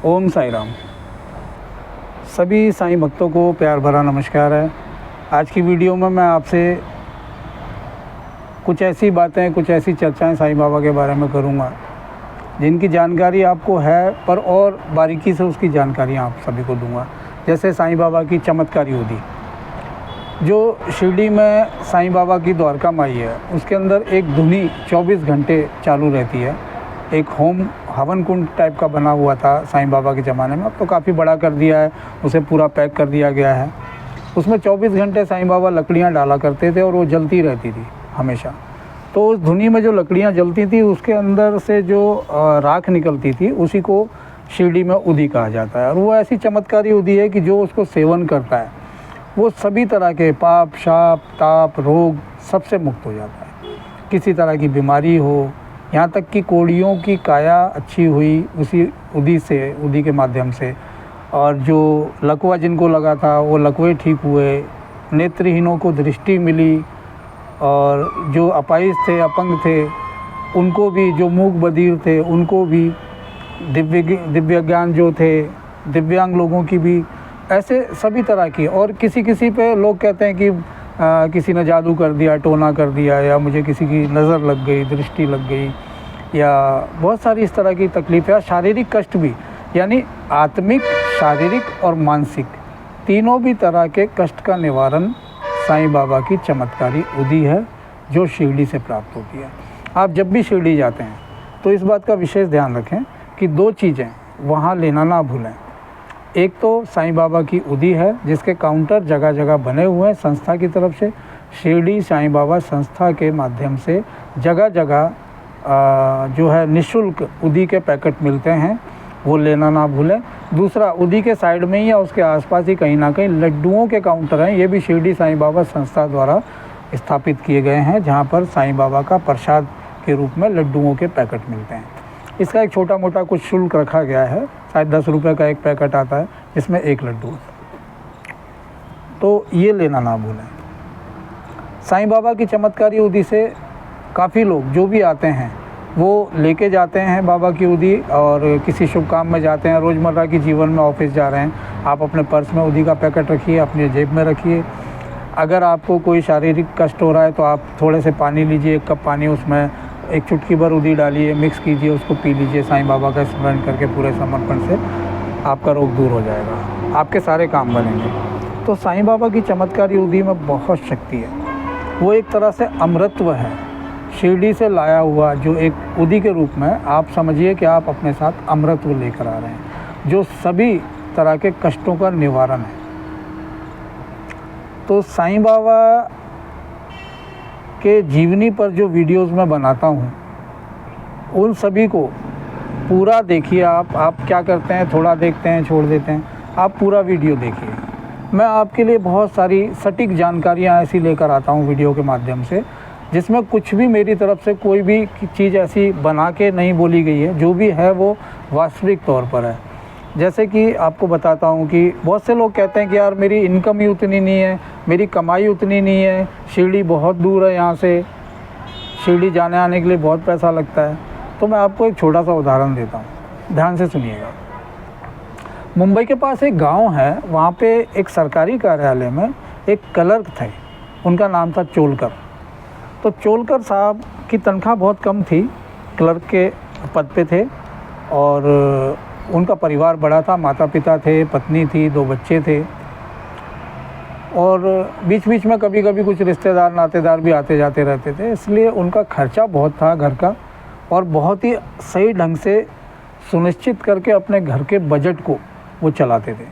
ओम साई राम। सभी साईं भक्तों को प्यार भरा नमस्कार है। आज की वीडियो में मैं आपसे कुछ ऐसी बातें, कुछ ऐसी चर्चाएं साईं बाबा के बारे में करूंगा जिनकी जानकारी आपको है, पर और बारीकी से उसकी जानकारी आप सभी को दूंगा। जैसे साईं बाबा की चमत्कारी उदी, जो शिरडी में साईं बाबा की द्वारका माई है, उसके अंदर एक धुनी 24 घंटे चालू रहती है। एक होम हवन कुंड टाइप का बना हुआ था साईं बाबा के ज़माने में, अब तो काफ़ी बड़ा कर दिया है, उसे पूरा पैक कर दिया गया है। उसमें 24 घंटे साईं बाबा लकड़ियाँ डाला करते थे और वो जलती रहती थी हमेशा। तो उस धुनी में जो लकड़ियाँ जलती थी, उसके अंदर से जो राख निकलती थी, उसी को शिरडी में उदी कहा जाता है। और वो ऐसी चमत्कारी उदी है कि जो उसको सेवन करता है वो सभी तरह के पाप, शाप, ताप, रोग सबसे मुक्त हो जाता है। किसी तरह की बीमारी हो, यहाँ तक कि कोढ़ियों की काया अच्छी हुई उसी उदी के माध्यम से। और जो लकवा जिनको लगा था वो लकवे ठीक हुए, नेत्रहीनों को दृष्टि मिली, और जो अपाहिज थे, अपंग थे, उनको भी, जो मूक बधिर थे उनको भी, दिव्यांग जो थे, दिव्यांग लोगों की भी, ऐसे सभी तरह की। और किसी पे लोग कहते हैं कि किसी ने जादू कर दिया, टोना कर दिया, या मुझे किसी की नज़र लग गई, दृष्टि लग गई, या बहुत सारी इस तरह की तकलीफ़ें। शारीरिक कष्ट भी, यानी आत्मिक, शारीरिक और मानसिक तीनों भी तरह के कष्ट का निवारण साईं बाबा की चमत्कारी उदी है, जो शिरडी से प्राप्त होती है। आप जब भी शिरडी जाते हैं तो इस बात का विशेष ध्यान रखें कि 2 चीज़ें वहाँ लेना ना भूलें। एक तो साईं बाबा की उदी है, जिसके काउंटर जगह जगह बने हुए हैं संस्था की तरफ से। शिरडी साईं बाबा संस्था के माध्यम से जगह जगह जो है निःशुल्क उदी के पैकेट मिलते हैं, वो लेना ना भूलें। दूसरा, उदी के साइड में ही या उसके आसपास ही कहीं ना कहीं लड्डुओं के काउंटर हैं। ये भी शिरडी साईं बाबा संस्था द्वारा स्थापित किए गए हैं, जहाँ पर साईं बाबा का प्रसाद के रूप में लड्डुओं के पैकेट मिलते हैं। इसका एक छोटा मोटा कुछ शुल्क रखा गया है, शायद 10 रुपये का एक पैकेट आता है, जिसमें 1 लड्डू है, तो ये लेना ना भूलें। साईं बाबा की चमत्कारी उदी से काफ़ी लोग जो भी आते हैं वो लेके जाते हैं बाबा की उदी, और किसी शुभ काम में जाते हैं, रोज़मर्रा की जीवन में ऑफिस जा रहे हैं, आप अपने पर्स में उदी का पैकेट रखिए, अपनी जेब में रखिए। अगर आपको कोई शारीरिक कष्ट हो रहा है तो आप थोड़े से पानी लीजिए, 1 कप पानी, उसमें 1 चुटकी भर उदी डालिए, मिक्स कीजिए, उसको पी लीजिए। साईं बाबा का स्मरण करके पूरे समर्पण से आपका रोग दूर हो जाएगा, आपके सारे काम बनेंगे। तो साईं बाबा की चमत्कारी उदी में बहुत शक्ति है। वो एक तरह से अमृतत्व है, शिरडी से लाया हुआ, जो एक उदी के रूप में आप समझिए कि आप अपने साथ अमृतत्व लेकर आ रहे हैं, जो सभी तरह के कष्टों का निवारण है। तो साईं बाबा के जीवनी पर जो वीडियोस मैं बनाता हूँ, उन सभी को पूरा देखिए। आप क्या करते हैं, थोड़ा देखते हैं, छोड़ देते हैं, आप पूरा वीडियो देखिए। मैं आपके लिए बहुत सारी सटीक जानकारियाँ ऐसी लेकर आता हूँ वीडियो के माध्यम से, जिसमें कुछ भी मेरी तरफ से कोई भी चीज़ ऐसी बना के नहीं बोली गई है। जो भी है वो वास्तविक तौर पर है। जैसे कि आपको बताता हूँ कि बहुत से लोग कहते हैं कि यार मेरी इनकम ही उतनी नहीं है, मेरी कमाई उतनी नहीं है, शिरडी बहुत दूर है, यहाँ से शिरडी जाने आने के लिए बहुत पैसा लगता है। तो मैं आपको एक छोटा सा उदाहरण देता हूँ, ध्यान से सुनिएगा। मुंबई के पास एक गांव है, वहाँ पे एक सरकारी कार्यालय में एक क्लर्क थे, उनका नाम था चोलकर। तो चोलकर साहब की तनख्वाह बहुत कम थी, क्लर्क के पद पे थे, और उनका परिवार बड़ा था, माता पिता थे, पत्नी थी, 2 बच्चे थे, और बीच बीच में कभी कभी कुछ रिश्तेदार नातेदार भी आते जाते रहते थे। इसलिए उनका खर्चा बहुत था घर का, और बहुत ही सही ढंग से सुनिश्चित करके अपने घर के बजट को वो चलाते थे।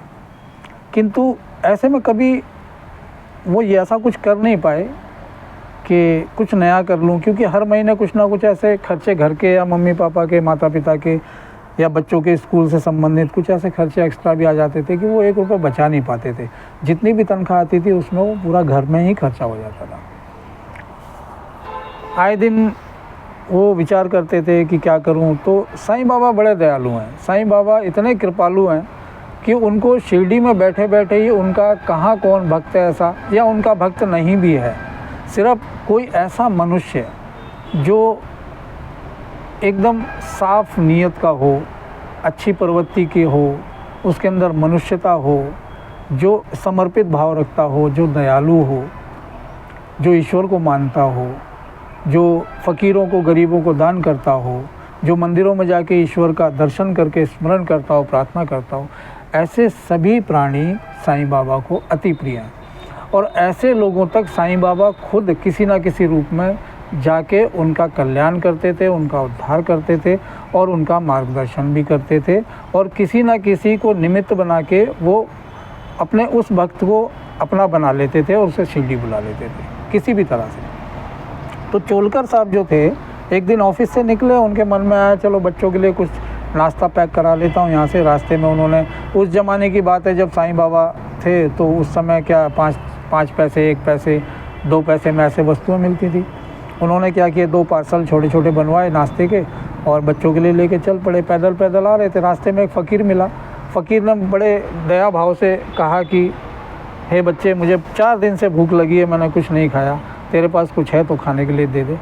किंतु ऐसे में कभी वो ये ऐसा कुछ कर नहीं पाए कि कुछ नया कर लूँ, क्योंकि हर महीने कुछ ना कुछ ऐसे खर्चे घर के, या मम्मी पापा के, माता पिता के, या बच्चों के स्कूल से संबंधित कुछ ऐसे खर्चे एक्स्ट्रा भी आ जाते थे कि वो 1 रुपये बचा नहीं पाते थे। जितनी भी तनख्वाह आती थी उसमें वो पूरा घर में ही खर्चा हो जाता था। आए दिन वो विचार करते थे कि क्या करूं। तो साईं बाबा बड़े दयालु हैं, साईं बाबा इतने कृपालु हैं कि उनको शिरडी में बैठे बैठे ही उनका कहाँ कौन भक्त है ऐसा, या उनका भक्त नहीं भी है, सिर्फ कोई ऐसा मनुष्य जो एकदम साफ नीयत का हो, अच्छी प्रवृत्ति की हो, उसके अंदर मनुष्यता हो, जो समर्पित भाव रखता हो, जो दयालु हो, जो ईश्वर को मानता हो, जो फ़कीरों को, गरीबों को दान करता हो, जो मंदिरों में जाके ईश्वर का दर्शन करके स्मरण करता हो, प्रार्थना करता हो, ऐसे सभी प्राणी साईं बाबा को अति प्रिय हैं। और ऐसे लोगों तक साईं बाबा खुद किसी न किसी रूप में जाके उनका कल्याण करते थे, उनका उद्धार करते थे और उनका मार्गदर्शन भी करते थे। और किसी न किसी को निमित्त बना के वो अपने उस भक्त को अपना बना लेते थे और उसे शिरडी बुला लेते थे किसी भी तरह से। तो चोलकर साहब जो थे, एक दिन ऑफिस से निकले, उनके मन में आया चलो बच्चों के लिए कुछ नाश्ता पैक करा लेता हूँ यहाँ से। रास्ते में उन्होंने, उस ज़माने की बात है जब साईं बाबा थे, तो उस समय क्या 5 पैसे, 1 पैसे, 2 पैसे में ऐसे वस्तुएं मिलती थी। उन्होंने क्या किया, 2 पार्सल छोटे छोटे बनवाए नाश्ते के और बच्चों के लिए लेके चल पड़े। पैदल पैदल आ रहे थे, रास्ते में एक फ़कीर मिला। फ़कीर ने बड़े दया भाव से कहा कि हे बच्चे, मुझे 4 दिन से भूख लगी है, मैंने कुछ नहीं खाया, तेरे पास कुछ है तो खाने के लिए दे दे।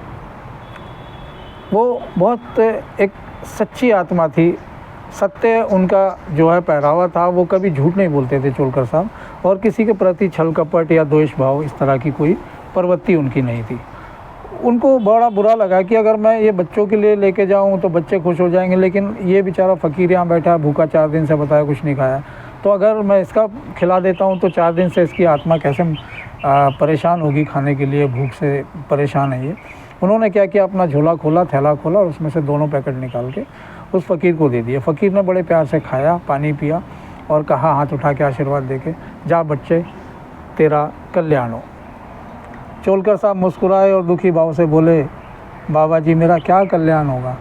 वो बहुत एक सच्ची आत्मा थी, सत्य उनका जो है पहरावा था, वो कभी झूठ नहीं बोलते थे चोलकर साहब, और किसी के प्रति छल कपट या द्वेष भाव इस तरह की कोई प्रवृत्ति उनकी नहीं थी। उनको बड़ा बुरा लगा कि अगर मैं ये बच्चों के लिए लेके जाऊं तो बच्चे खुश हो जाएंगे, लेकिन ये बेचारा फ़कीर यहाँ बैठा है भूखा, 4 दिन से बताया कुछ नहीं खाया, तो अगर मैं इसका खिला देता हूँ तो 4 दिन से इसकी आत्मा कैसे परेशान होगी, खाने के लिए भूख से परेशान है ये। उन्होंने क्या किया, अपना झोला खोला, थैला खोला और उसमें से 2 पैकेट निकाल के उस फ़कीर को दे दिया। फ़कीर ने बड़े प्यार से खाया, पानी पिया और कहा हाथ उठा के आशीर्वाद दे के, जा बच्चे, तेरा कल्याण हो। चोलकर साहब मुस्कुराए और दुखी भाव से बोले, बाबा जी मेरा क्या कल्याण होगा,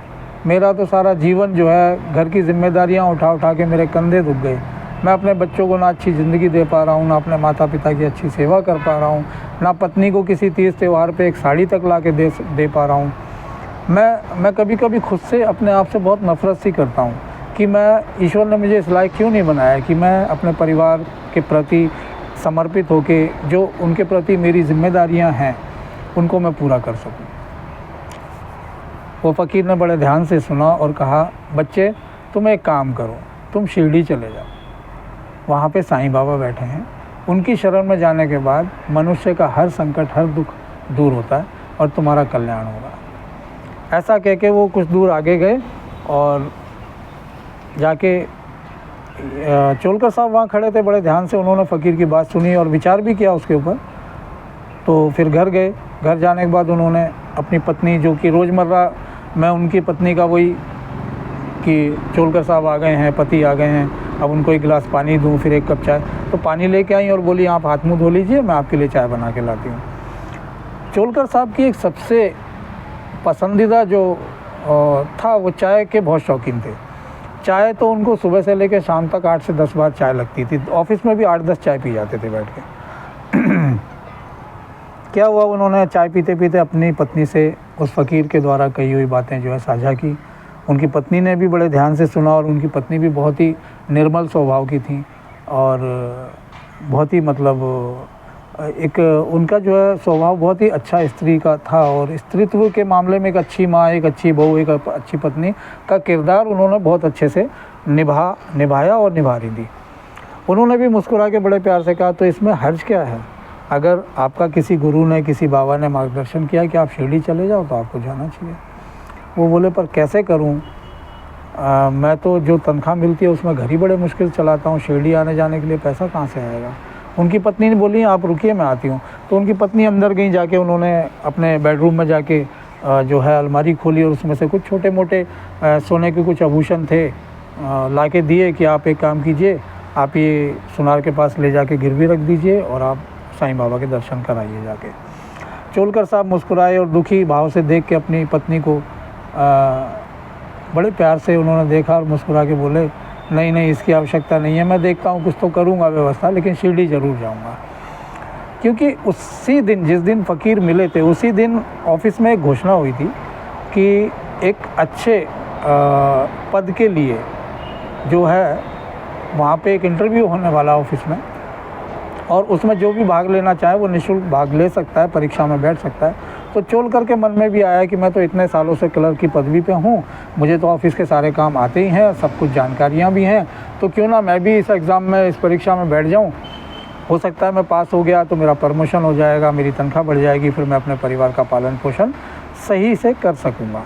मेरा तो सारा जीवन जो है घर की जिम्मेदारियां उठा उठा के मेरे कंधे दुख गए। मैं अपने बच्चों को ना अच्छी ज़िंदगी दे पा रहा हूँ, ना अपने माता पिता की अच्छी सेवा कर पा रहा हूँ, ना पत्नी को किसी तीज त्यौहार पे एक साड़ी तक ला के दे पा रहा हूँ। मैं कभी कभी खुद से, अपने आप से बहुत नफ़रत सी करता हूँ कि मैं, ईश्वर ने मुझे इस लायक क्यों नहीं बनाया कि मैं अपने परिवार के प्रति समर्पित होके जो उनके प्रति मेरी जिम्मेदारियां हैं उनको मैं पूरा कर सकूं। वो फ़कीर ने बड़े ध्यान से सुना और कहा, बच्चे तुम एक काम करो, तुम शिरडी चले जाओ, वहाँ पे साईं बाबा बैठे हैं, उनकी शरण में जाने के बाद मनुष्य का हर संकट, हर दुख दूर होता है और तुम्हारा कल्याण होगा। ऐसा कह के वो कुछ दूर आगे गए और जाके चोलकर साहब वहाँ खड़े थे, बड़े ध्यान से उन्होंने फ़कीर की बात सुनी और विचार भी किया उसके ऊपर। तो फिर घर गए। घर जाने के बाद उन्होंने अपनी पत्नी, जो कि रोज़मर्रा में उनकी पत्नी का वही कि चोलकर साहब आ गए हैं, पति आ गए हैं, अब उनको 1 गिलास पानी दूँ, फिर 1 कप चाय, तो पानी लेके आई और बोली आप हाथ मुँह धो लीजिए, मैं आपके लिए चाय बना के लाती हूँ। चोलकर साहब की एक सबसे पसंदीदा जो था, वो चाय के बहुत शौकीन थे। चाय तो उनको सुबह से लेकर शाम तक 8 से 10 बार चाय लगती थी। ऑफिस में भी 8-10 चाय पी जाते थे बैठ के। क्या हुआ, उन्होंने चाय पीते पीते अपनी पत्नी से उस फ़कीर के द्वारा कही हुई बातें जो है साझा की। उनकी पत्नी ने भी बड़े ध्यान से सुना और उनकी पत्नी भी बहुत ही निर्मल स्वभाव की थी और बहुत ही मतलब एक उनका जो है स्वभाव बहुत ही अच्छा स्त्री का था और स्त्रीत्व के मामले में एक अच्छी माँ, एक अच्छी बहू, एक अच्छी पत्नी का किरदार उन्होंने बहुत अच्छे से निभाया और निभा रही थी। उन्होंने भी मुस्कुरा के बड़े प्यार से कहा, तो इसमें हर्ज क्या है, अगर आपका किसी गुरु ने, किसी बाबा ने मार्गदर्शन किया कि आप शिरडी चले जाओ तो आपको जाना चाहिए। वो बोले, पर कैसे करूँ, मैं तो जो तनख्वाह मिलती है उसमें घर ही बड़े मुश्किल चलाता हूँ, शिरडी आने जाने के लिए पैसा कहाँ से आएगा। उनकी पत्नी ने बोली, आप रुकिए मैं आती हूँ। तो उनकी पत्नी अंदर गई, जाके उन्होंने अपने बेडरूम में जाके जो है अलमारी खोली और उसमें से कुछ छोटे मोटे सोने के कुछ आभूषण थे ला के दिए कि आप एक काम कीजिए, आप ये सुनार के पास ले जाके गिरवी रख दीजिए और आप साईं बाबा के दर्शन कराइए जाके। चोलकर साहब मुस्कुराए और दुखी भाव से देख के अपनी पत्नी को बड़े प्यार से उन्होंने देखा और मुस्कुरा के बोले, नहीं नहीं, इसकी आवश्यकता नहीं है, मैं देखता हूँ, कुछ तो करूँगा व्यवस्था, लेकिन शिरडी ज़रूर जाऊँगा। क्योंकि उसी दिन, जिस दिन फ़कीर मिले थे, उसी दिन ऑफिस में एक घोषणा हुई थी कि एक अच्छे पद के लिए जो है वहाँ पे एक इंटरव्यू होने वाला ऑफिस में और उसमें जो भी भाग लेना चाहे वो निःशुल्क भाग ले सकता है, परीक्षा में बैठ सकता है। तो चोलकर के मन में भी आया कि मैं तो इतने सालों से क्लर्क की पदवी पे हूँ, मुझे तो ऑफिस के सारे काम आते ही हैं, सब कुछ जानकारियाँ भी हैं, तो क्यों ना मैं भी इस एग्ज़ाम में, इस परीक्षा में बैठ जाऊँ। हो सकता है मैं पास हो गया तो मेरा प्रमोशन हो जाएगा, मेरी तनख्वाह बढ़ जाएगी, फिर मैं अपने परिवार का पालन पोषण सही से कर सकूँगा।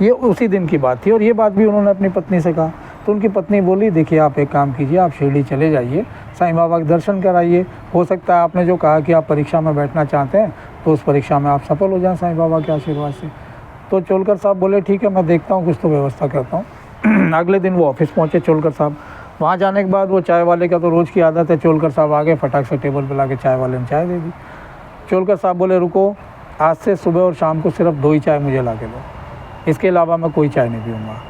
ये उसी दिन की बात थी और ये बात भी उन्होंने अपनी पत्नी से कहा। तो उनकी पत्नी बोली, देखिए आप एक काम कीजिए, आप शिरडी चले जाइए, साईं बाबा के दर्शन कराइए, हो सकता है आपने जो कहा कि आप परीक्षा में बैठना चाहते हैं तो उस परीक्षा में आप सफल हो जाएं साईं बाबा के आशीर्वाद से। तो चोलकर साहब बोले ठीक है, मैं देखता हूँ, कुछ तो व्यवस्था करता हूँ। अगले दिन वो ऑफिस पहुँचे चोलकर साहब। वहाँ जाने के बाद वो चाय वाले का तो रोज़ की आदत है, चोलकर साहब आ गए, फटाक से टेबल पर ला के चाय वाले ने चाय दे दी। चोलकर साहब बोले, रुको, आज से सुबह और शाम को सिर्फ 2 ही चाय मुझे ला के दो, इसके अलावा मैं कोई चाय नहीं पीऊँगा।